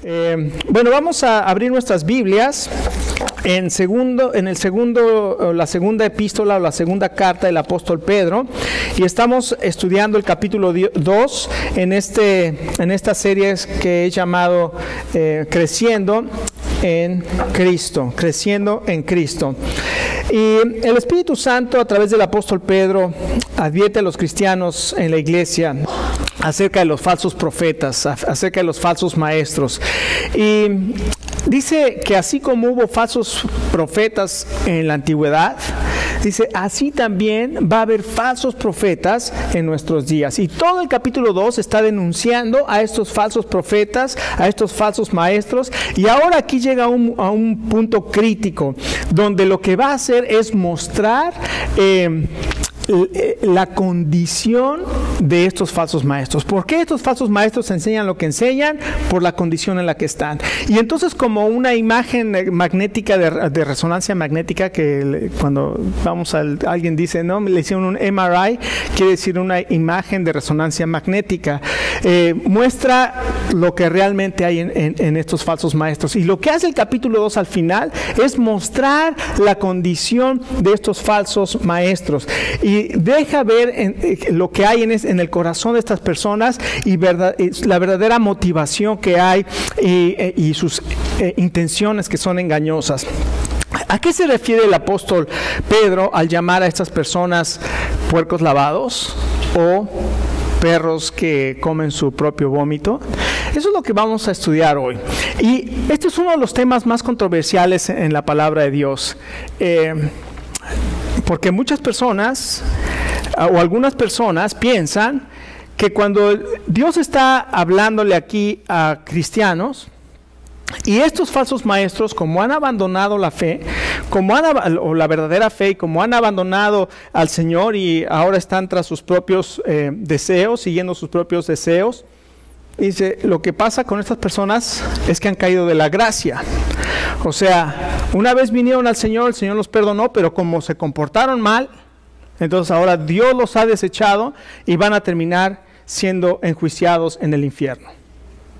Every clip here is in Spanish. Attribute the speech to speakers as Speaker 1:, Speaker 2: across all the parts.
Speaker 1: Bueno, vamos a abrir nuestras Biblias la segunda epístola o la segunda carta del apóstol Pedro, y estamos estudiando el capítulo 2 en esta serie que he llamado Creciendo en Cristo, creciendo en Cristo. Y el Espíritu Santo, a través del apóstol Pedro, advierte a los cristianos en la iglesia acerca de los falsos profetas, acerca de los falsos maestros. Y dice que así como hubo falsos profetas en la antigüedad, dice, así también va a haber falsos profetas en nuestros días. Y todo el capítulo 2 está denunciando a estos falsos profetas, a estos falsos maestros. Y ahora aquí llega a un punto crítico, donde lo que va a hacer es mostrar la condición de estos falsos maestros. ¿Por qué estos falsos maestros enseñan lo que enseñan? Por la condición en la que están. Y entonces, como una imagen magnética de resonancia magnética, que cuando alguien dice, no, le hicieron un MRI, quiere decir una imagen de resonancia magnética, muestra lo que realmente hay en estos falsos maestros. Y lo que hace el capítulo 2 al final es mostrar la condición de estos falsos maestros. Y deja ver lo que hay en el corazón de estas personas y la verdadera motivación que hay y sus intenciones que son engañosas. ¿A qué se refiere el apóstol Pedro al llamar a estas personas puercos lavados o perros que comen su propio vómito? Eso es lo que vamos a estudiar hoy. Y este es uno de los temas más controversiales en la palabra de Dios. Porque muchas personas o algunas personas piensan que cuando Dios está hablándole aquí a cristianos, y estos falsos maestros, como han abandonado la fe, o la verdadera fe, y como han abandonado al Señor y ahora están tras sus propios deseos, siguiendo sus propios deseos, dice, lo que pasa con estas personas es que han caído de la gracia. O sea, una vez vinieron al Señor, el Señor los perdonó, pero como se comportaron mal, entonces ahora Dios los ha desechado y van a terminar siendo enjuiciados en el infierno.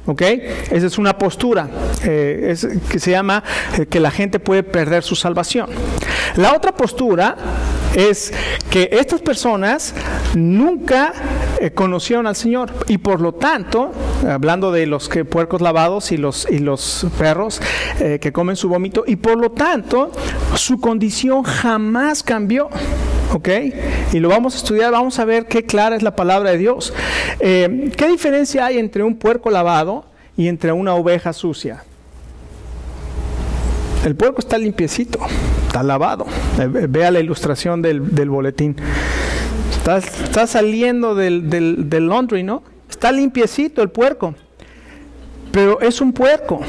Speaker 1: ¿Ok? Esa es una postura que se llama que la gente puede perder su salvación. La otra postura es que estas personas nunca conocieron al Señor y por lo tanto, hablando de los puercos lavados y los perros que comen su vómito, y por lo tanto su condición jamás cambió. ¿Ok? Y lo vamos a estudiar, vamos a ver qué clara es la palabra de Dios. ¿Qué diferencia hay entre un puerco lavado y entre una oveja sucia? El puerco está limpiecito, está lavado. Vea la ilustración del boletín. Está saliendo del laundry, ¿no? Está limpiecito el puerco, pero es un puerco.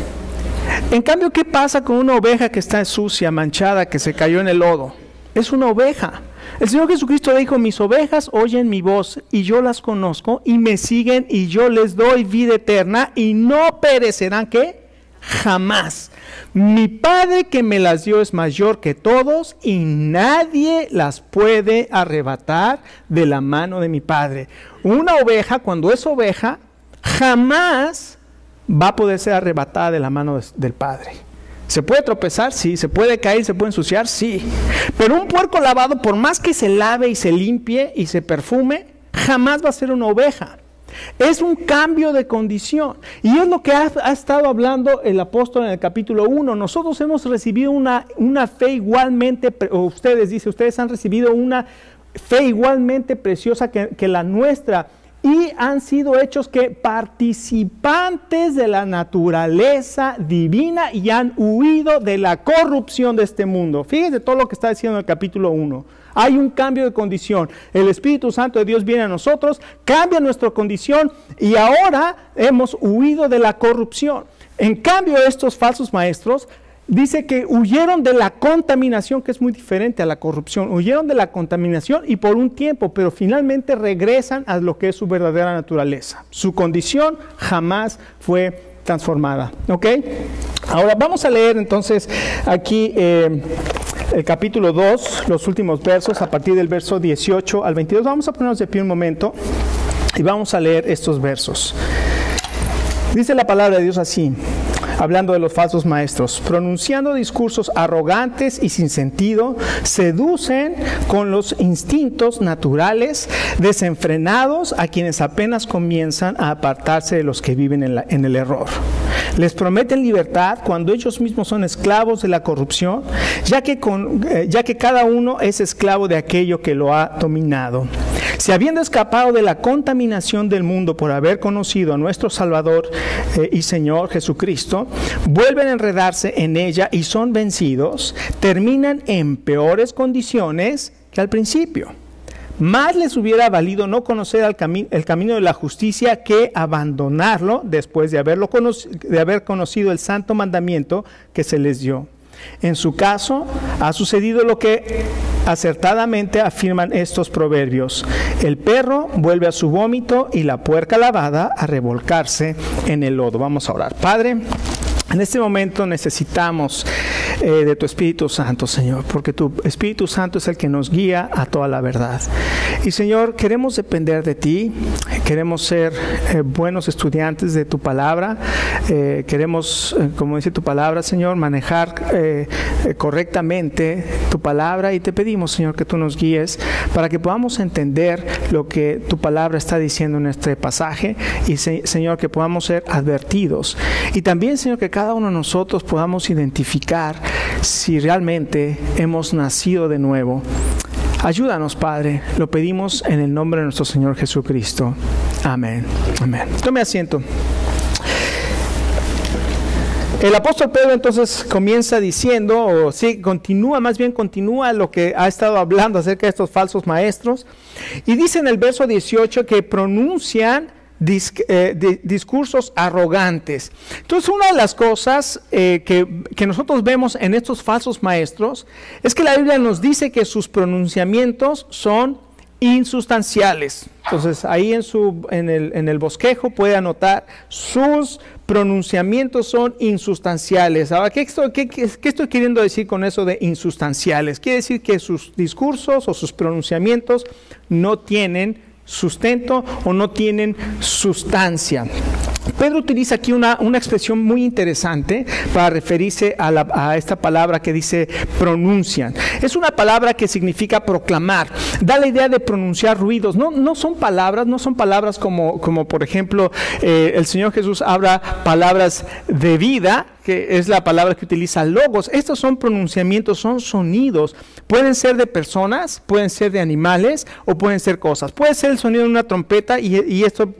Speaker 1: En cambio, ¿qué pasa con una oveja que está sucia, manchada, que se cayó en el lodo? Es una oveja. El Señor Jesucristo dijo, mis ovejas oyen mi voz y yo las conozco y me siguen y yo les doy vida eterna y no perecerán, ¿qué? Jamás. Mi Padre que me las dio es mayor que todos y nadie las puede arrebatar de la mano de mi Padre. Una oveja, cuando es oveja, jamás va a poder ser arrebatada de la mano del Padre. ¿Se puede tropezar? Sí. ¿Se puede caer? ¿Se puede ensuciar? Sí. Pero un puerco lavado, por más que se lave y se limpie y se perfume, jamás va a ser una oveja. Es un cambio de condición. Y es lo que ha estado hablando el apóstol en el capítulo 1. Nosotros hemos recibido una fe igualmente, o ustedes han recibido una fe igualmente preciosa que la nuestra. Y han sido hechos que participantes de la naturaleza divina y han huido de la corrupción de este mundo. Fíjense todo lo que está diciendo en el capítulo 1. Hay un cambio de condición. El Espíritu Santo de Dios viene a nosotros, cambia nuestra condición y ahora hemos huido de la corrupción. En cambio, estos falsos maestros dice que huyeron de la contaminación, que es muy diferente a la corrupción. Huyeron de la contaminación y por un tiempo, pero finalmente regresan a lo que es su verdadera naturaleza. Su condición jamás fue transformada. ¿Ok? Ahora vamos a leer entonces aquí el capítulo 2, los últimos versos, a partir del verso 18 al 22. Vamos a ponernos de pie un momento y vamos a leer estos versos. Dice la palabra de Dios así: hablando de los falsos maestros, pronunciando discursos arrogantes y sin sentido, seducen con los instintos naturales, desenfrenados a quienes apenas comienzan a apartarse de los que viven en el error. Les prometen libertad cuando ellos mismos son esclavos de la corrupción, ya que cada uno es esclavo de aquello que lo ha dominado. Si habiendo escapado de la contaminación del mundo por haber conocido a nuestro Salvador y Señor Jesucristo, vuelven a enredarse en ella y son vencidos, terminan en peores condiciones que al principio. Más les hubiera valido no conocer el camino de la justicia que abandonarlo después de haber conocido el santo mandamiento que se les dio. En su caso, ha sucedido lo que acertadamente afirman estos proverbios: el perro vuelve a su vómito y la puerca lavada a revolcarse en el lodo. Vamos a orar. Padre, en este momento necesitamos de tu Espíritu Santo, Señor, porque tu Espíritu Santo es el que nos guía a toda la verdad. Y Señor, queremos depender de ti, queremos ser buenos estudiantes de tu palabra, queremos, como dice tu palabra, Señor, manejar correctamente tu palabra, y te pedimos, Señor, que tú nos guíes para que podamos entender lo que tu palabra está diciendo en este pasaje, y Señor, que podamos ser advertidos, y también, Señor, que cada uno de nosotros podamos identificar si realmente hemos nacido de nuevo. Ayúdanos, Padre, lo pedimos en el nombre de nuestro Señor Jesucristo. Amén. Amén. Tome asiento. El apóstol Pedro entonces comienza diciendo, o sí, continúa lo que ha estado hablando acerca de estos falsos maestros, y dice en el verso 18 que pronuncian discursos arrogantes. Entonces, una de las cosas que nosotros vemos en estos falsos maestros es que la Biblia nos dice que sus pronunciamientos son insustanciales. Entonces, ahí en el bosquejo puede anotar: sus pronunciamientos son insustanciales. Ahora, ¿qué estoy queriendo decir con eso de insustanciales? Quiere decir que sus discursos o sus pronunciamientos no tienen sustento o no tienen sustancia. Pedro utiliza aquí una expresión muy interesante para referirse a esta palabra que dice pronuncian. Es una palabra que significa proclamar. Da la idea de pronunciar ruidos. No son palabras como por ejemplo el Señor Jesús habla palabras de vida, que es la palabra que utiliza logos. Estos son pronunciamientos, son sonidos. Pueden ser de personas, pueden ser de animales o pueden ser cosas. Puede ser el sonido de una trompeta y esto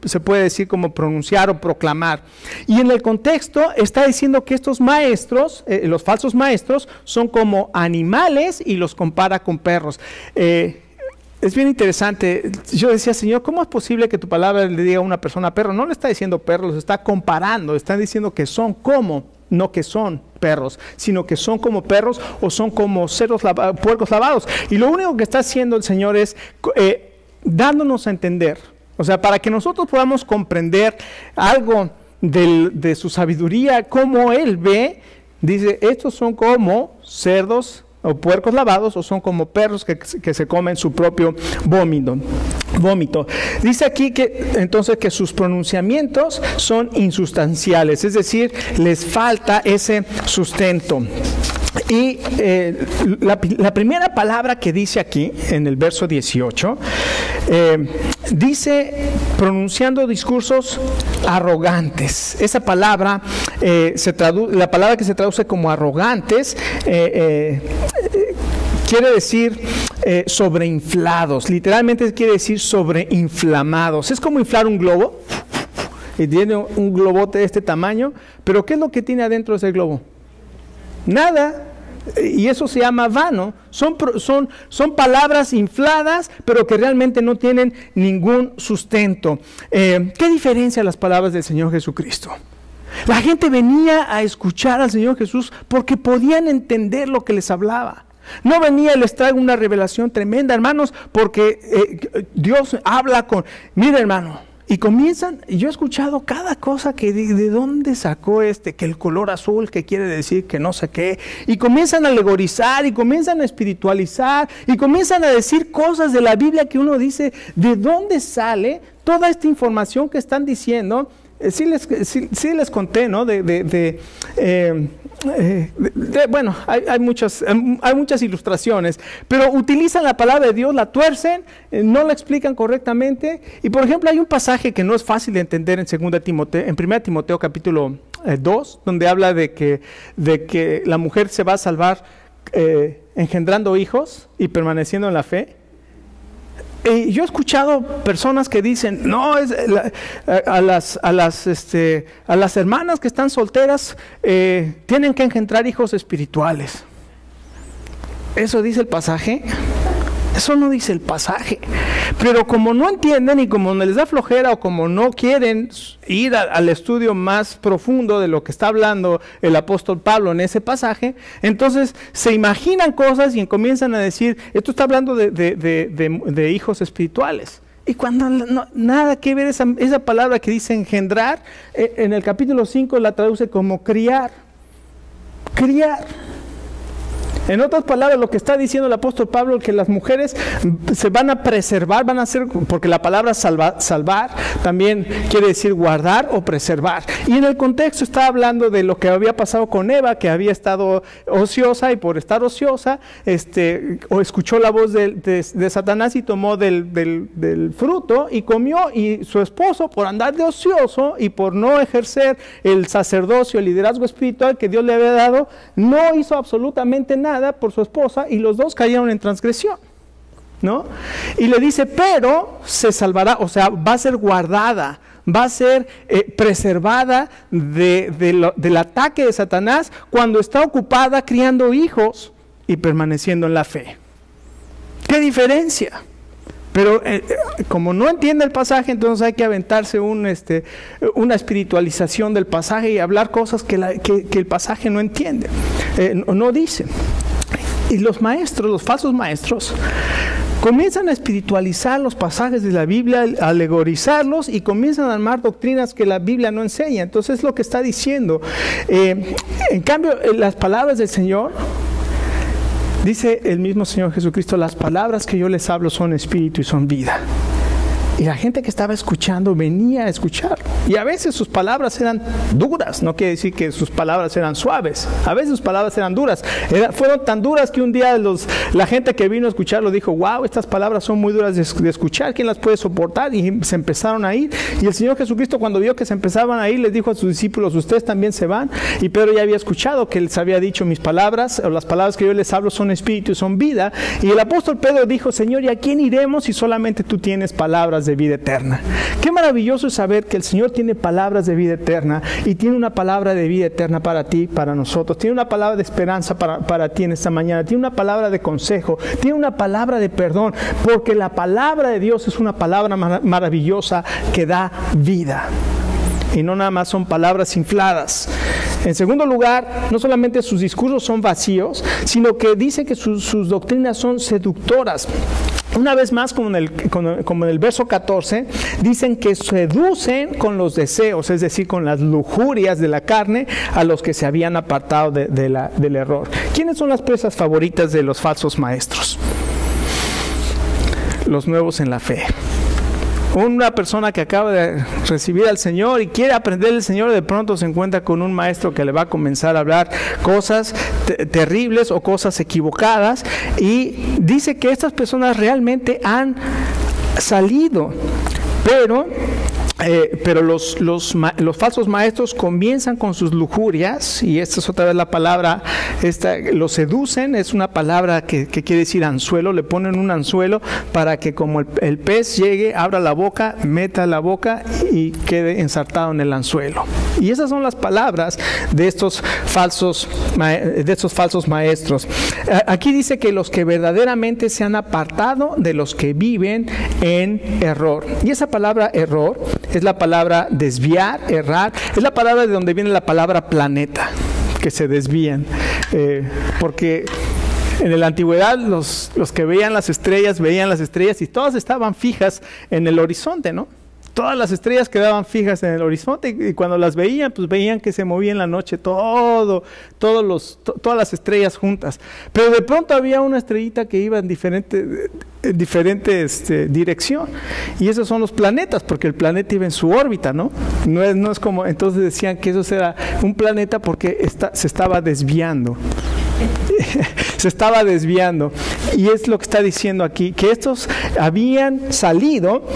Speaker 1: se puede decir como pronunciar o proclamar. Y en el contexto está diciendo que estos maestros, los falsos maestros, son como animales y los compara con perros. Es bien interesante. Yo decía, Señor, ¿cómo es posible que tu palabra le diga a una persona perro? No le está diciendo perro, los está comparando, está diciendo que son como, no que son perros, sino que son como perros o son como puercos lavados. Y lo único que está haciendo el Señor es dándonos a entender, o sea, para que nosotros podamos comprender algo de su sabiduría, cómo Él ve, dice, estos son como cerdos o puercos lavados, o son como perros que se comen su propio vómito. Dice aquí que entonces que sus pronunciamientos son insustanciales, es decir, les falta ese sustento. Y la primera palabra que dice aquí en el verso 18 dice pronunciando discursos arrogantes. Esa palabra la palabra que se traduce como arrogantes quiere decir sobreinflados. Literalmente quiere decir sobreinflamados. Es como inflar un globo, y tiene un globote de este tamaño, pero ¿qué es lo que tiene adentro de ese globo? Nada. Y eso se llama vano. Son palabras infladas, pero que realmente no tienen ningún sustento. ¿Qué diferencia las palabras del Señor Jesucristo? La gente venía a escuchar al Señor Jesús porque podían entender lo que les hablaba. No venía y les traigo una revelación tremenda, hermanos, porque Dios habla con... Mira, hermano, y comienzan, y yo he escuchado cada cosa que de dónde sacó que el color azul, que quiere decir que no sé qué, y comienzan a alegorizar, y comienzan a espiritualizar, y comienzan a decir cosas de la Biblia que uno dice, ¿de dónde sale toda esta información que están diciendo? sí les conté, ¿no? Bueno, hay muchas ilustraciones, pero utilizan la palabra de Dios, la tuercen, no la explican correctamente. Y por ejemplo, hay un pasaje que no es fácil de entender en 1 Timoteo capítulo 2, donde habla de que la mujer se va a salvar engendrando hijos y permaneciendo en la fe. Yo he escuchado personas que dicen, no, a las hermanas que están solteras tienen que engendrar hijos espirituales. ¿Eso dice el pasaje? Eso no dice el pasaje. Pero como no entienden y como no les da flojera o como no quieren ir al estudio más profundo de lo que está hablando el apóstol Pablo en ese pasaje, entonces se imaginan cosas y comienzan a decir, esto está hablando de hijos espirituales. Y cuando nada que ver esa palabra que dice engendrar, en el capítulo 5 la traduce como criar. Criar. En otras palabras, lo que está diciendo el apóstol Pablo, que las mujeres se van a preservar, van a ser, porque la palabra salvar también quiere decir guardar o preservar. Y en el contexto está hablando de lo que había pasado con Eva, que había estado ociosa y por estar ociosa, o escuchó la voz de Satanás y tomó del fruto y comió, y su esposo, por andar de ocioso y por no ejercer el sacerdocio, el liderazgo espiritual que Dios le había dado, no hizo absolutamente nada por su esposa y los dos cayeron en transgresión, ¿no? Y le dice, pero se salvará, o sea, va a ser guardada, va a ser preservada del ataque de Satanás cuando está ocupada criando hijos y permaneciendo en la fe. ¿Qué diferencia? Pero como no entiende el pasaje, entonces hay que aventarse una espiritualización del pasaje y hablar cosas que el pasaje no entiende, no dice. Y los falsos maestros, comienzan a espiritualizar los pasajes de la Biblia, a alegorizarlos y comienzan a armar doctrinas que la Biblia no enseña. Entonces es lo que está diciendo. En cambio, las palabras del Señor, dice el mismo Señor Jesucristo, las palabras que yo les hablo son espíritu y son vida. Y la gente que estaba escuchando venía a escuchar. Y a veces sus palabras eran duras. No quiere decir que sus palabras eran suaves. A veces sus palabras eran duras. Fueron tan duras que un día la gente que vino a escucharlo dijo, wow, estas palabras son muy duras de escuchar. ¿Quién las puede soportar? Y se empezaron a ir. Y el Señor Jesucristo, cuando vio que se empezaban a ir, les dijo a sus discípulos, ustedes también se van. Y Pedro ya había escuchado que les había dicho, mis palabras, o las palabras que yo les hablo son espíritu y son vida. Y el apóstol Pedro dijo, Señor, ¿y a quién iremos si solamente tú tienes palabras de vida eterna? Qué maravilloso es saber que el Señor tiene palabras de vida eterna y tiene una palabra de vida eterna para ti, para nosotros. Tiene una palabra de esperanza para ti en esta mañana. Tiene una palabra de consejo. Tiene una palabra de perdón, porque la palabra de Dios es una palabra maravillosa que da vida. Y no nada más son palabras infladas. En segundo lugar, no solamente sus discursos son vacíos, sino que dice que sus doctrinas son seductoras. Una vez más, como en el verso 14, dicen que seducen con los deseos, es decir, con las lujurias de la carne, a los que se habían apartado del error. ¿Quiénes son las presas favoritas de los falsos maestros? Los nuevos en la fe. Una persona que acaba de recibir al Señor y quiere aprender del Señor, de pronto se encuentra con un maestro que le va a comenzar a hablar cosas terribles o cosas equivocadas, y dice que estas personas realmente han salido, pero los falsos maestros comienzan con sus lujurias, y esta es otra vez la palabra, los seducen, es una palabra que quiere decir anzuelo, le ponen un anzuelo para que como el pez llegue, abra la boca, meta la boca y quede ensartado en el anzuelo. Y esas son las palabras de estos falsos maestros. Aquí dice que los que verdaderamente se han apartado de los que viven en error. Y esa palabra error es la palabra desviar, errar, es la palabra de donde viene la palabra planeta, que se desvían, porque en la antigüedad los que veían las estrellas y todas estaban fijas en el horizonte, ¿no? todas las estrellas quedaban fijas en el horizonte y cuando las veían, pues veían que se movía en la noche todas las estrellas juntas. Pero de pronto había una estrellita que iba en diferente dirección, y esos son los planetas, porque el planeta iba en su órbita, ¿no? No es como, entonces decían que eso era un planeta porque se estaba desviando. Se estaba desviando, y es lo que está diciendo aquí, que estos habían salido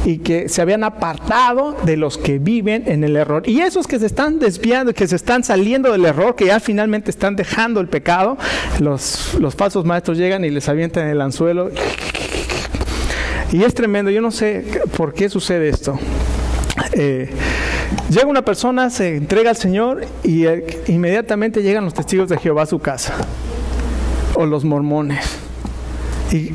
Speaker 1: y que se habían apartado de los que viven en el error, y esos que se están desviando, que se están saliendo del error, que ya finalmente están dejando el pecado, los falsos maestros llegan y les avientan el anzuelo, y es tremendo. Yo no sé por qué sucede esto. Llega una persona, se entrega al Señor y inmediatamente llegan los testigos de Jehová a su casa, o los mormones, y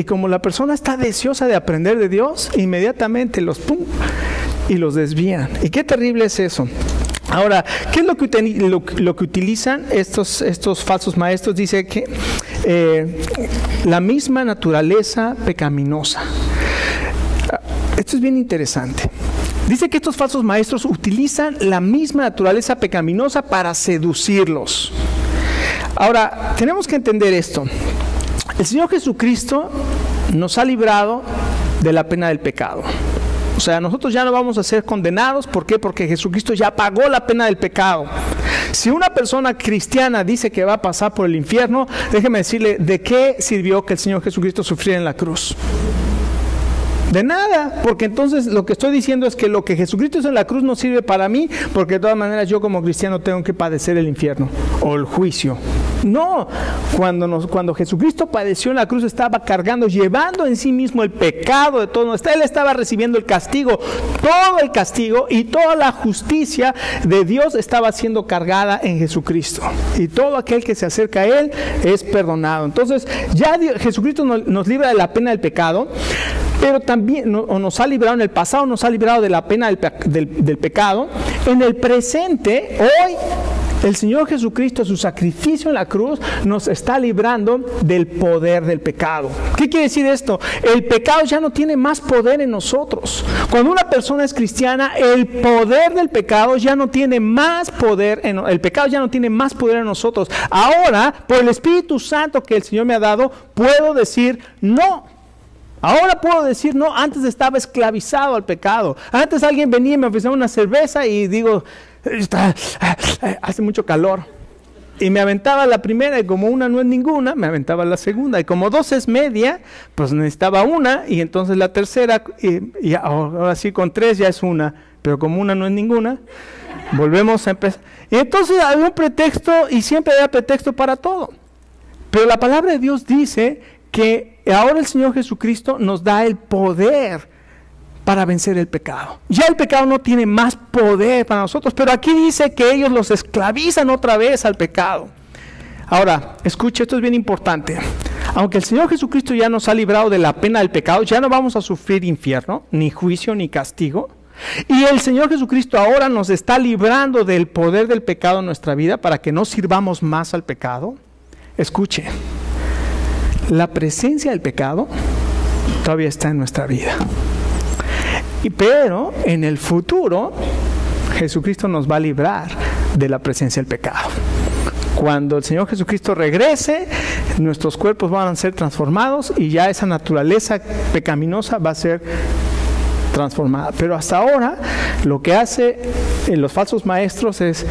Speaker 1: como la persona está deseosa de aprender de Dios, inmediatamente los desvían. Y qué terrible es eso. Ahora, ¿qué es lo que utilizan estos falsos maestros? Dice que la misma naturaleza pecaminosa. Esto es bien interesante. Dice que estos falsos maestros utilizan la misma naturaleza pecaminosa para seducirlos. Ahora, tenemos que entender esto. El Señor Jesucristo nos ha librado de la pena del pecado. O sea, nosotros ya no vamos a ser condenados. ¿Por qué? Porque Jesucristo ya pagó la pena del pecado. Si una persona cristiana dice que va a pasar por el infierno, déjeme decirle, ¿de qué sirvió que el Señor Jesucristo sufriera en la cruz? De nada, porque entonces lo que estoy diciendo es que lo que Jesucristo hizo en la cruz no sirve para mí, porque de todas maneras yo como cristiano tengo que padecer el infierno o el juicio. No, cuando Jesucristo padeció en la cruz, estaba cargando, llevando en sí mismo el pecado de todos. Él estaba recibiendo el castigo, todo el castigo, y toda la justicia de Dios estaba siendo cargada en Jesucristo. Y todo aquel que se acerca a Él es perdonado. Entonces ya Jesucristo nos libra de la pena del pecado, pero también nos ha librado en el pasado, nos ha librado de la pena del pecado. En el presente, hoy, el Señor Jesucristo, su sacrificio en la cruz, nos está librando del poder del pecado. ¿Qué quiere decir esto? El pecado ya no tiene más poder en nosotros. Cuando una persona es cristiana, el poder del pecado ya no tiene más poder, el pecado ya no tiene más poder en nosotros. Ahora, por el Espíritu Santo que el Señor me ha dado, puedo decir no. Ahora puedo decir no. Antes estaba esclavizado al pecado. Antes alguien venía y me ofrecía una cerveza y digo, hace mucho calor, y me aventaba la primera, y como una no es ninguna, me aventaba la segunda, y como dos es media, pues necesitaba una, y entonces la tercera, y ahora sí con tres ya es una, pero como una no es ninguna, volvemos a empezar. Y entonces había un pretexto, y siempre había pretexto para todo. Pero la palabra de Dios dice que ahora el Señor Jesucristo nos da el poder para vencer el pecado. Ya el pecado no tiene más poder para nosotros, pero aquí dice que ellos los esclavizan otra vez al pecado. Ahora, escuche, esto es bien importante. Aunque el Señor Jesucristo ya nos ha librado de la pena del pecado, ya no vamos a sufrir infierno, ni juicio, ni castigo. Y el Señor Jesucristo ahora nos está librando del poder del pecado en nuestra vida para que no sirvamos más al pecado. Escuche, la presencia del pecado todavía está en nuestra vida. Pero en el futuro, Jesucristo nos va a librar de la presencia del pecado. Cuando el Señor Jesucristo regrese, nuestros cuerpos van a ser transformados y ya esa naturaleza pecaminosa va a ser transformada. Pero hasta ahora, lo que hacen los falsos maestros es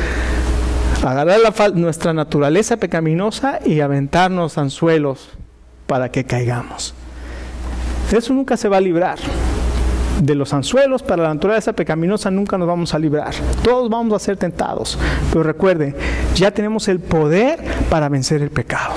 Speaker 1: agarrar nuestra naturaleza pecaminosa y aventarnos anzuelos para que caigamos. Eso nunca se va a librar. De los anzuelos para la naturaleza pecaminosa nunca nos vamos a librar. Todos vamos a ser tentados. Pero recuerde, ya tenemos el poder para vencer el pecado.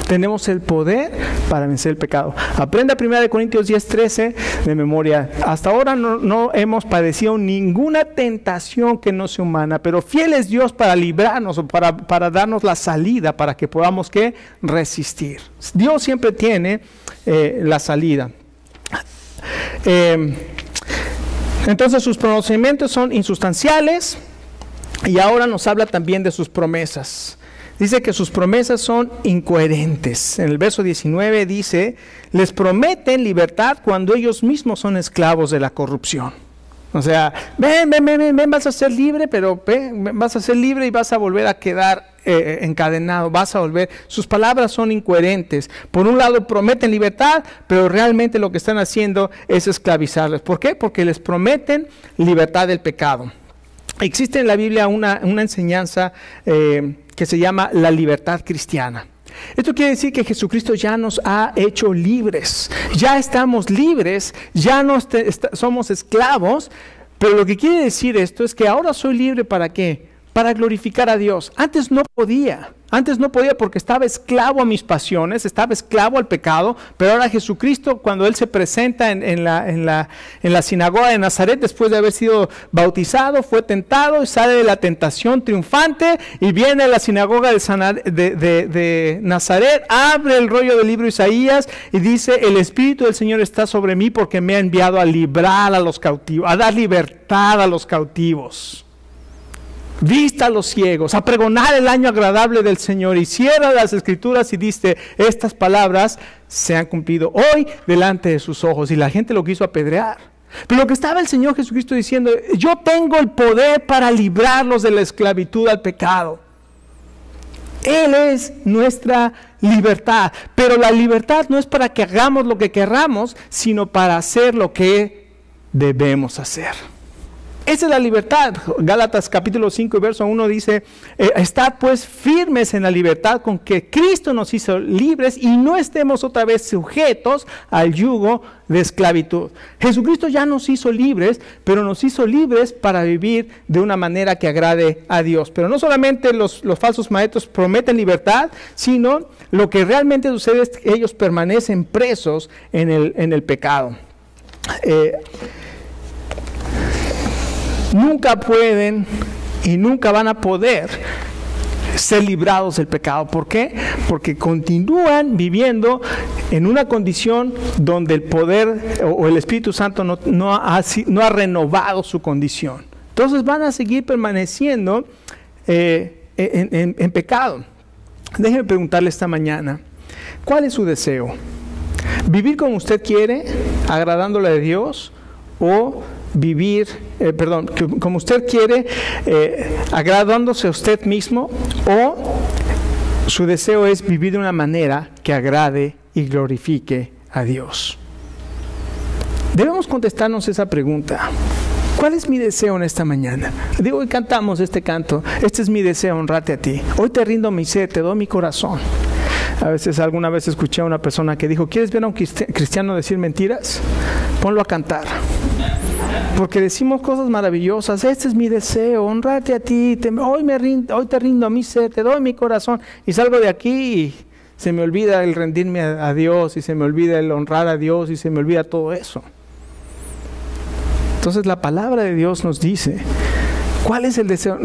Speaker 1: Tenemos el poder para vencer el pecado. Aprenda 1 Corintios 10:13 de memoria. Hasta ahora no hemos padecido ninguna tentación que no sea humana, pero fiel es Dios para librarnos o para darnos la salida para que podamos ¿qué? Resistir. Dios siempre tiene la salida. Entonces sus pronunciamientos son insustanciales, y ahora nos habla también de sus promesas. dice que sus promesas son incoherentes. En el verso 19 dice, les prometen libertad cuando ellos mismos son esclavos de la corrupción. O sea, ven, vas a ser libre, pero vas a ser libre y vas a volver a quedar encadenado, vas a volver. Sus palabras son incoherentes. Por un lado prometen libertad, pero realmente lo que están haciendo es esclavizarles. ¿Por qué? Porque les prometen libertad del pecado. Existe en la Biblia una enseñanza que se llama la libertad cristiana. Esto quiere decir que Jesucristo ya nos ha hecho libres, ya estamos libres, ya no somos esclavos, pero lo que quiere decir esto es que ahora soy libre ¿para qué? Para glorificar a Dios. Antes no podía porque estaba esclavo a mis pasiones, estaba esclavo al pecado, pero ahora Jesucristo, cuando Él se presenta en la sinagoga de Nazaret, después de haber sido bautizado, fue tentado y sale de la tentación triunfante y viene a la sinagoga de Nazaret, abre el rollo del libro de Isaías y dice, el Espíritu del Señor está sobre mí porque me ha enviado a librar a los cautivos, a dar libertad a los cautivos. Vista a los ciegos, a pregonar el año agradable del Señor, y cierra las Escrituras y dice, estas palabras se han cumplido hoy delante de sus ojos, y la gente lo quiso apedrear. Pero lo que estaba el Señor Jesucristo diciendo, yo tengo el poder para librarlos de la esclavitud al pecado. Él es nuestra libertad, pero la libertad no es para que hagamos lo que querramos, sino para hacer lo que debemos hacer. Esa es la libertad. Gálatas capítulo 5 y verso 1 dice, estad pues firmes en la libertad con que Cristo nos hizo libres y no estemos otra vez sujetos al yugo de esclavitud. Jesucristo ya nos hizo libres, pero nos hizo libres para vivir de una manera que agrade a Dios. Pero no solamente los falsos maestros prometen libertad, sino lo que realmente sucede es que ellos permanecen presos en el pecado. Nunca pueden y nunca van a poder ser librados del pecado. ¿Por qué? Porque continúan viviendo en una condición donde el poder o el Espíritu Santo no ha renovado su condición. Entonces van a seguir permaneciendo en pecado. Déjeme preguntarle esta mañana, ¿cuál es su deseo? ¿Vivir como usted quiere, agradándole a Dios, o vivir, como usted quiere, agradándose a usted mismo, o su deseo es vivir de una manera que agrade y glorifique a Dios? Debemos contestarnos esa pregunta. ¿Cuál es mi deseo en esta mañana? Hoy cantamos este canto, este es mi deseo, honrarte a ti. Hoy te rindo mi ser, te doy mi corazón. Alguna vez escuché a una persona que dijo, ¿quieres ver a un cristiano decir mentiras? Ponlo a cantar. Porque decimos cosas maravillosas, este es mi deseo, honrarte a ti, hoy te rindo a mi ser, te doy mi corazón, y salgo de aquí y se me olvida el rendirme a Dios, y se me olvida el honrar a Dios, y se me olvida todo eso. Entonces la palabra de Dios nos dice, ¿cuál es el deseo?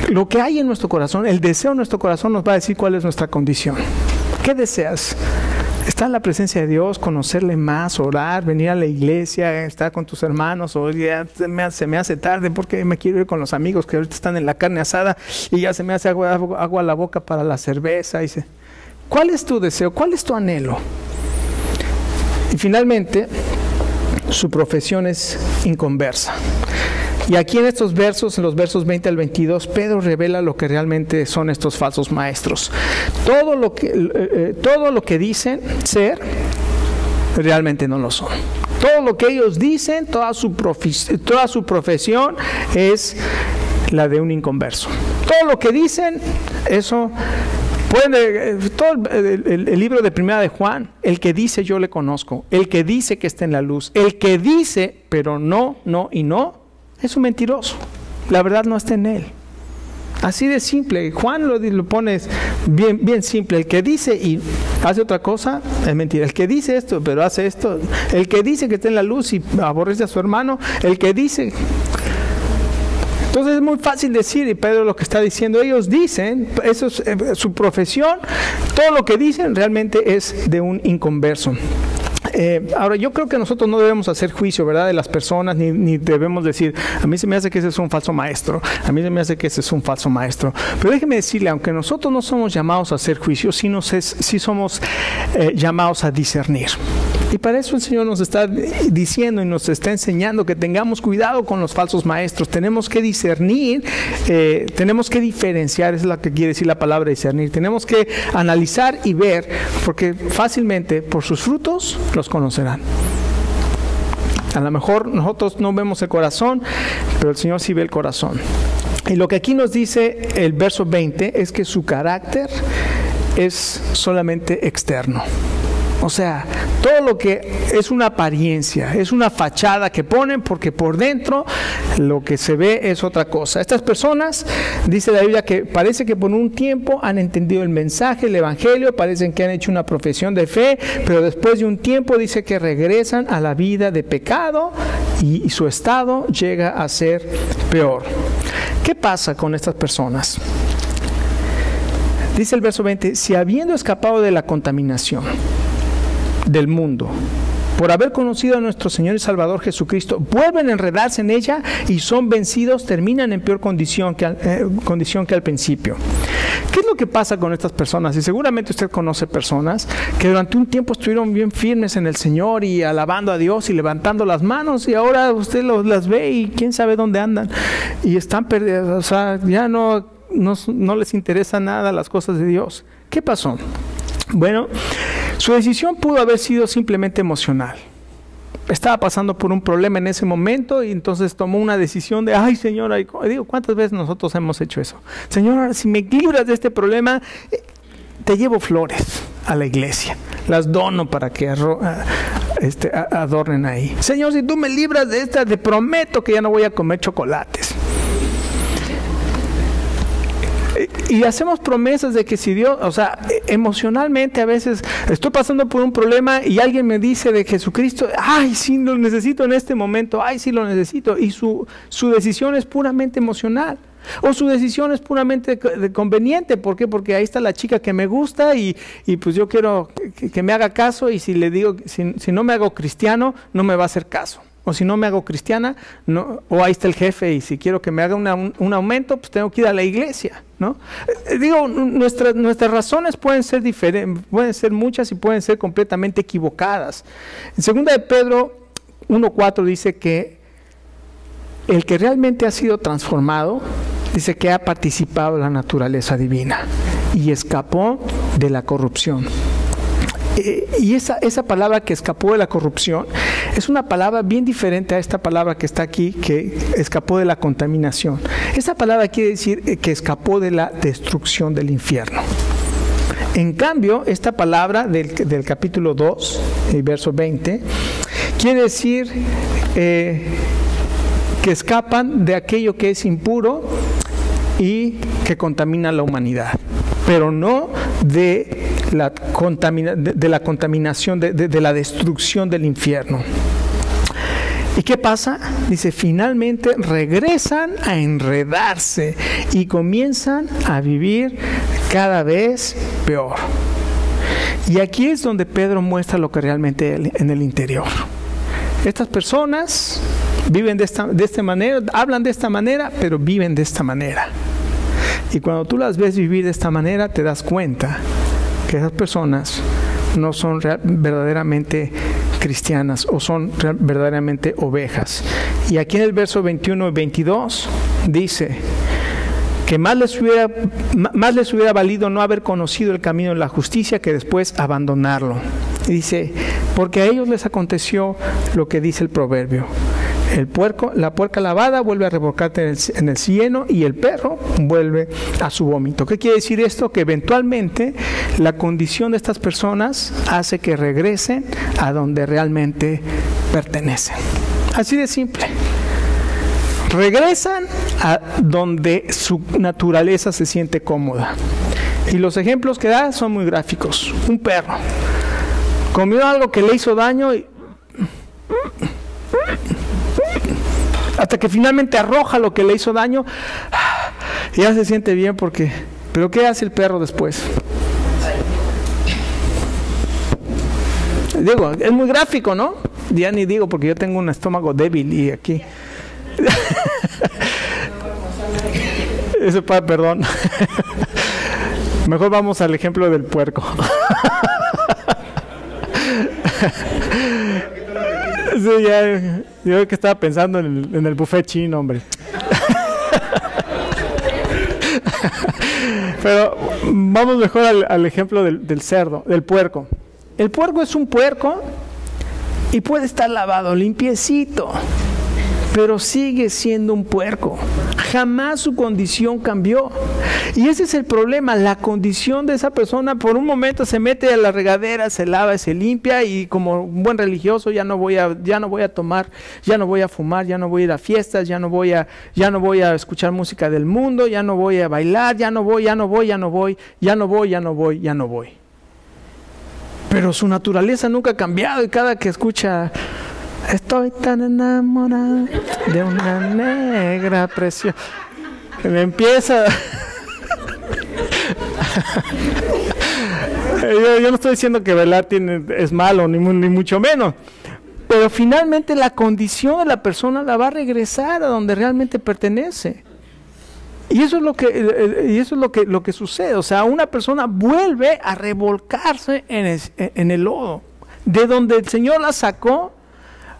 Speaker 1: Lo que hay en nuestro corazón, el deseo en nuestro corazón nos va a decir cuál es nuestra condición. ¿Qué deseas? Estar en la presencia de Dios, conocerle más, orar, venir a la iglesia, estar con tus hermanos, o ya se me hace tarde porque me quiero ir con los amigos que ahorita están en la carne asada y ya se me hace agua a la boca para la cerveza. ¿Cuál es tu deseo? ¿Cuál es tu anhelo? Y finalmente, su profesión es inconversa. Y aquí en estos versos, en los versos 20 al 22, Pedro revela lo que realmente son estos falsos maestros. Todo lo que dicen ser, realmente no lo son. Todo lo que ellos dicen, toda su profesión es la de un inconverso. Todo lo que dicen, eso... todo el libro de Primera de Juan, el que dice yo le conozco, el que dice que está en la luz, el que dice pero no y no, es un mentiroso. La verdad no está en él. Así de simple. Juan lo pone bien simple. El que dice y hace otra cosa es mentira. El que dice esto pero hace esto, el que dice que está en la luz y aborrece a su hermano, el que dice... Entonces es muy fácil decir, y Pedro lo que está diciendo, ellos dicen, eso es su profesión, todo lo que dicen realmente es de un inconverso. Ahora, yo creo que nosotros no debemos hacer juicio, ¿verdad?, de las personas, ni debemos decir, a mí se me hace que ese es un falso maestro, a mí se me hace que ese es un falso maestro. Pero déjeme decirle, aunque nosotros no somos llamados a hacer juicio, sí somos llamados a discernir. Y para eso el Señor nos está diciendo y nos está enseñando que tengamos cuidado con los falsos maestros. Tenemos que discernir, tenemos que diferenciar, es lo que quiere decir la palabra discernir. Tenemos que analizar y ver, porque fácilmente por sus frutos los conocerán. A lo mejor nosotros no vemos el corazón, pero el Señor sí ve el corazón. Y lo que aquí nos dice el verso 20 es que su carácter es solamente externo. O sea, todo lo que es una apariencia, es una fachada que ponen, porque por dentro lo que se ve es otra cosa. Estas personas, dice la Biblia, que parece que por un tiempo han entendido el mensaje, el evangelio, parecen que han hecho una profesión de fe, pero después de un tiempo dice que regresan a la vida de pecado y su estado llega a ser peor. ¿Qué pasa con estas personas? Dice el verso 20, si habiendo escapado de la contaminación del mundo, por haber conocido a nuestro Señor y Salvador Jesucristo, vuelven a enredarse en ella y son vencidos, terminan en peor condición que al principio. ¿Qué es lo que pasa con estas personas? Y seguramente usted conoce personas que durante un tiempo estuvieron bien firmes en el Señor y alabando a Dios y levantando las manos, y ahora usted las ve y quién sabe dónde andan y están perdidos, o sea, ya no les interesa nada las cosas de Dios. ¿Qué pasó? Bueno, su decisión pudo haber sido simplemente emocional. Estaba pasando por un problema en ese momento y entonces tomó una decisión de, ay Señor, digo, ¿cuántas veces nosotros hemos hecho eso? Señor, si me libras de este problema, te llevo flores a la iglesia, las dono para que adornen ahí. Señor, si tú me libras de esta, te prometo que ya no voy a comer chocolates. Y hacemos promesas de que si Dios, o sea, emocionalmente a veces estoy pasando por un problema y alguien me dice de Jesucristo, ay, sí lo necesito en este momento, ay, sí lo necesito, y su decisión es puramente emocional. O su decisión es puramente conveniente. ¿Por qué? Porque ahí está la chica que me gusta y pues yo quiero que me haga caso, y si le digo, si no me hago cristiano, no me va a hacer caso. O si no me hago cristiana, no, o ahí está el jefe y si quiero que me haga un aumento, pues tengo que ir a la iglesia, ¿no? Digo, nuestras razones pueden ser diferentes, pueden ser muchas y pueden ser completamente equivocadas. En 2 de Pedro 1:4 dice que el que realmente ha sido transformado, dice que ha participado en la naturaleza divina y escapó de la corrupción. Y esa palabra que escapó de la corrupción es una palabra bien diferente a esta palabra que está aquí, que escapó de la contaminación. Esa palabra quiere decir que escapó de la destrucción del infierno. En cambio, esta palabra del capítulo 2, el verso 20, quiere decir que escapan de aquello que es impuro y que contamina la humanidad, pero no de la contaminación, de la destrucción del infierno. ¿Y qué pasa? Dice, finalmente regresan a enredarse y comienzan a vivir cada vez peor. Y aquí es donde Pedro muestra lo que realmente hay en el interior. Estas personas viven de esta manera, hablan de esta manera, pero viven de esta manera. Y cuando tú las ves vivir de esta manera, te das cuenta que esas personas no son verdaderamente cristianas o son verdaderamente ovejas. Y aquí en el verso 21 y 22 dice que más les hubiera valido no haber conocido el camino de la justicia que después abandonarlo. Y dice, porque a ellos les aconteció lo que dice el proverbio: la puerca lavada vuelve a revolcarte en el cieno y el perro vuelve a su vómito. ¿Qué quiere decir esto? Que eventualmente la condición de estas personas hace que regresen a donde realmente pertenecen. Así de simple. Regresan a donde su naturaleza se siente cómoda. Y los ejemplos que da son muy gráficos. Un perro comió algo que le hizo daño y hasta que finalmente arroja lo que le hizo daño, y ya se siente bien porque... ¿Pero qué hace el perro después? Digo, es muy gráfico, ¿no? Ya ni digo porque yo tengo un estómago débil y aquí... Eso, perdón. Mejor vamos al ejemplo del puerco. Sí, ya, yo que estaba pensando en el buffet chino, hombre. Pero vamos mejor al ejemplo del cerdo, del puerco. El puerco es un puerco y puede estar lavado, limpiecito, pero sigue siendo un puerco. Jamás su condición cambió. Y ese es el problema, la condición de esa persona. Por un momento se mete a la regadera, se lava, se limpia, y como un buen religioso ya no voy a tomar, ya no voy a fumar, ya no voy a ir a fiestas, ya no voy a escuchar música del mundo, ya no voy a bailar, ya no voy. Pero su naturaleza nunca ha cambiado, y cada que escucha: estoy tan enamorada de una negra preciosa, me empieza... yo no estoy diciendo que bailar es malo, ni mucho menos, pero finalmente la condición de la persona la va a regresar a donde realmente pertenece. Y eso es lo que sucede. O sea, una persona vuelve a revolcarse en el lodo, de donde el Señor la sacó.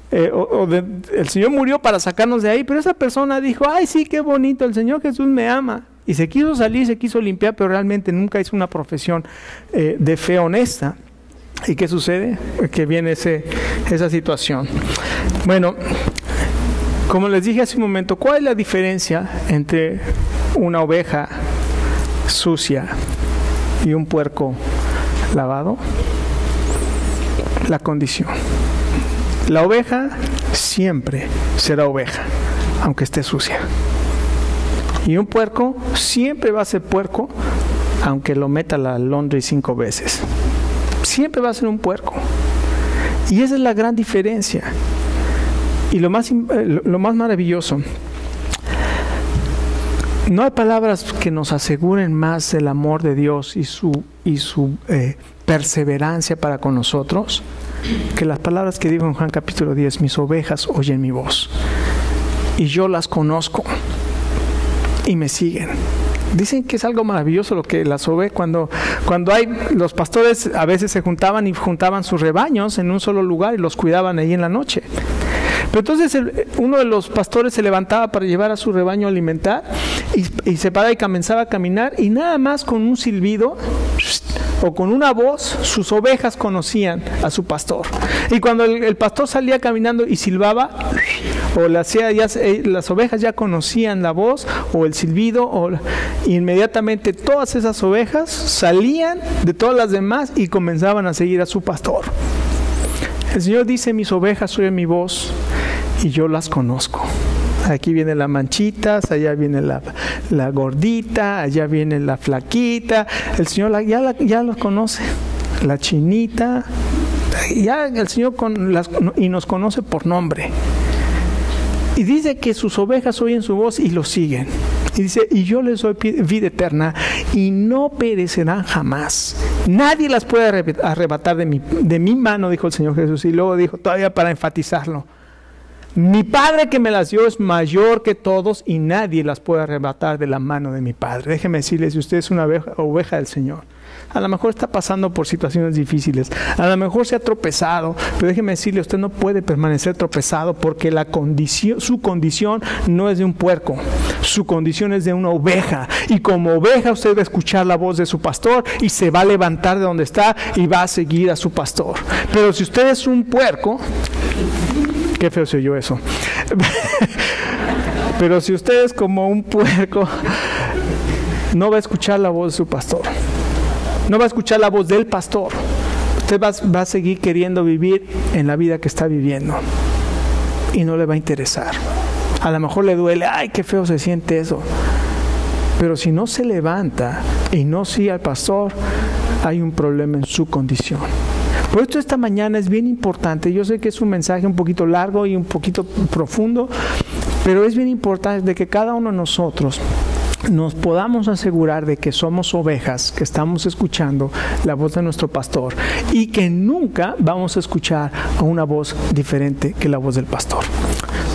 Speaker 1: El Señor murió para sacarnos de ahí, pero esa persona dijo: ay, sí, qué bonito, el Señor Jesús me ama, y se quiso salir, se quiso limpiar, pero realmente nunca hizo una profesión de fe honesta. ¿Y qué sucede? Que viene esa situación. Bueno, como les dije hace un momento, ¿cuál es la diferencia entre una oveja sucia y un puerco lavado? La condición. La oveja siempre será oveja, aunque esté sucia. Y un puerco siempre va a ser puerco, aunque lo meta a la laundry 5 veces. Siempre va a ser un puerco. Y esa es la gran diferencia. Y lo más maravilloso, no hay palabras que nos aseguren más del amor de Dios y su perseverancia para con nosotros, que las palabras que dijo en Juan capítulo 10: mis ovejas oyen mi voz, y yo las conozco, y me siguen. Dicen que es algo maravilloso lo que las ovejas, cuando los pastores a veces se juntaban sus rebaños en un solo lugar y los cuidaban ahí en la noche. Pero entonces uno de los pastores se levantaba para llevar a su rebaño a alimentar, y se paraba y comenzaba a caminar, y nada más con un silbido o con una voz sus ovejas conocían a su pastor. Y cuando el pastor salía caminando y silbaba o le hacía, las ovejas ya conocían la voz o el silbido, inmediatamente todas esas ovejas salían de todas las demás y comenzaban a seguir a su pastor. El Señor dice: mis ovejas oyen mi voz y yo las conozco. Aquí viene la manchitas, allá viene la gordita, allá viene la flaquita. El Señor ya los conoce. La chinita. Ya el Señor y nos conoce por nombre. Y dice que sus ovejas oyen su voz y lo siguen. Y dice: y yo les doy vida eterna y no perecerán jamás. Nadie las puede arrebatar de mi mano, dijo el Señor Jesús. Y luego dijo, todavía para enfatizarlo: mi Padre que me las dio es mayor que todos, y nadie las puede arrebatar de la mano de mi Padre. Déjeme decirle, si usted es una oveja del Señor, a lo mejor está pasando por situaciones difíciles, a lo mejor se ha tropezado, pero déjeme decirle, usted no puede permanecer tropezado, porque su condición no es de un puerco, su condición es de una oveja, y como oveja usted va a escuchar la voz de su pastor y se va a levantar de donde está y va a seguir a su pastor. Pero si usted es un puerco, qué feo se oyó eso. Pero si usted es como un puerco, no va a escuchar la voz de su pastor. No va a escuchar la voz del pastor. Usted va a seguir queriendo vivir en la vida que está viviendo. Y no le va a interesar. A lo mejor le duele. Ay, qué feo se siente eso. Pero si no se levanta y no sigue al pastor, hay un problema en su condición. Por esto esta mañana es bien importante. Yo sé que es un mensaje un poquito largo y un poquito profundo, pero es bien importante de que cada uno de nosotros nos podamos asegurar de que somos ovejas, que estamos escuchando la voz de nuestro pastor y que nunca vamos a escuchar a una voz diferente que la voz del pastor.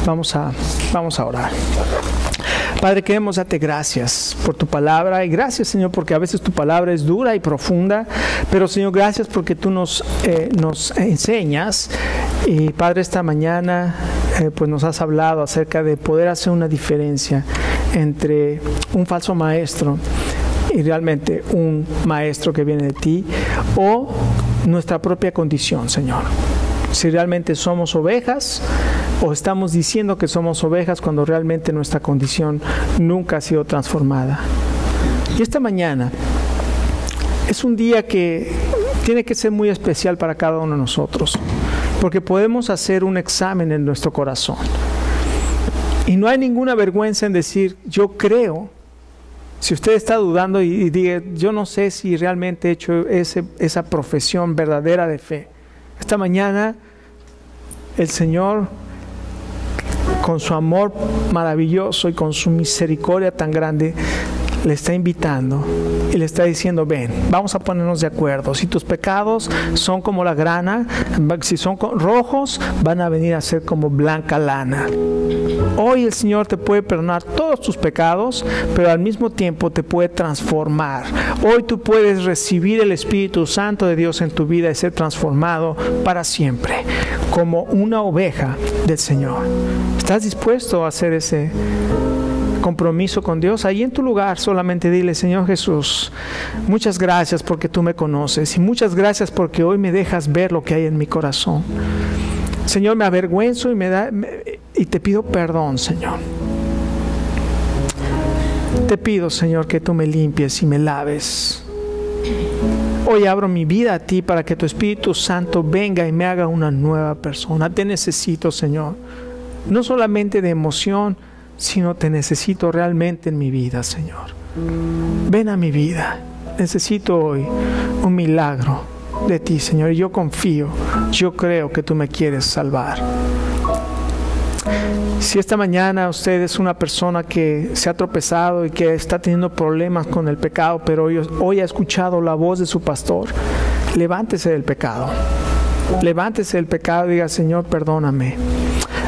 Speaker 1: Vamos a orar. Padre, queremos darte gracias por tu palabra y gracias, Señor, porque a veces tu palabra es dura y profunda, pero, Señor, gracias porque tú nos enseñas. Y, Padre, esta mañana pues nos has hablado acerca de poder hacer una diferencia entre un falso maestro y realmente un maestro que viene de ti, o nuestra propia condición, Señor. Si realmente somos ovejas o estamos diciendo que somos ovejas cuando realmente nuestra condición nunca ha sido transformada. Y esta mañana es un día que tiene que ser muy especial para cada uno de nosotros, porque podemos hacer un examen en nuestro corazón. Y no hay ninguna vergüenza en decir, yo creo. Si usted está dudando y diga, yo no sé si realmente he hecho esa profesión verdadera de fe. Esta mañana el Señor, con su amor maravilloso y con su misericordia tan grande, le está invitando y le está diciendo, ven, vamos a ponernos de acuerdo. Si tus pecados son como la grana, si son rojos, van a venir a ser como blanca lana. Hoy el Señor te puede perdonar todos tus pecados, pero al mismo tiempo te puede transformar. Hoy tú puedes recibir el Espíritu Santo de Dios en tu vida y ser transformado para siempre, como una oveja del Señor. ¿Estás dispuesto a hacer ese compromiso con Dios? Ahí en tu lugar solamente dile, Señor Jesús, muchas gracias porque tú me conoces y muchas gracias porque hoy me dejas ver lo que hay en mi corazón. Señor, me avergüenzo y te pido perdón, Señor. Te pido, Señor, que tú me limpies y me laves. Hoy abro mi vida a ti para que tu Espíritu Santo venga y me haga una nueva persona. Te necesito, Señor. No solamente de emoción, sino te necesito realmente en mi vida, Señor. Ven a mi vida. Necesito hoy un milagro de ti, Señor. Y yo confío, yo creo que tú me quieres salvar. Si esta mañana usted es una persona que se ha tropezado y que está teniendo problemas con el pecado, pero hoy ha escuchado la voz de su pastor, levántese del pecado. Levántese del pecado y diga, Señor, perdóname.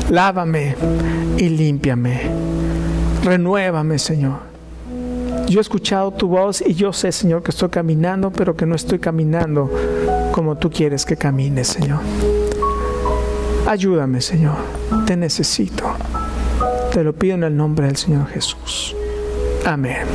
Speaker 1: Lávame y límpiame. Renuévame, Señor. Yo he escuchado tu voz y yo sé, Señor, que estoy caminando, pero que no estoy caminando como tú quieres que camine, Señor. Ayúdame, Señor. Te necesito. Te lo pido en el nombre del Señor Jesús. Amén.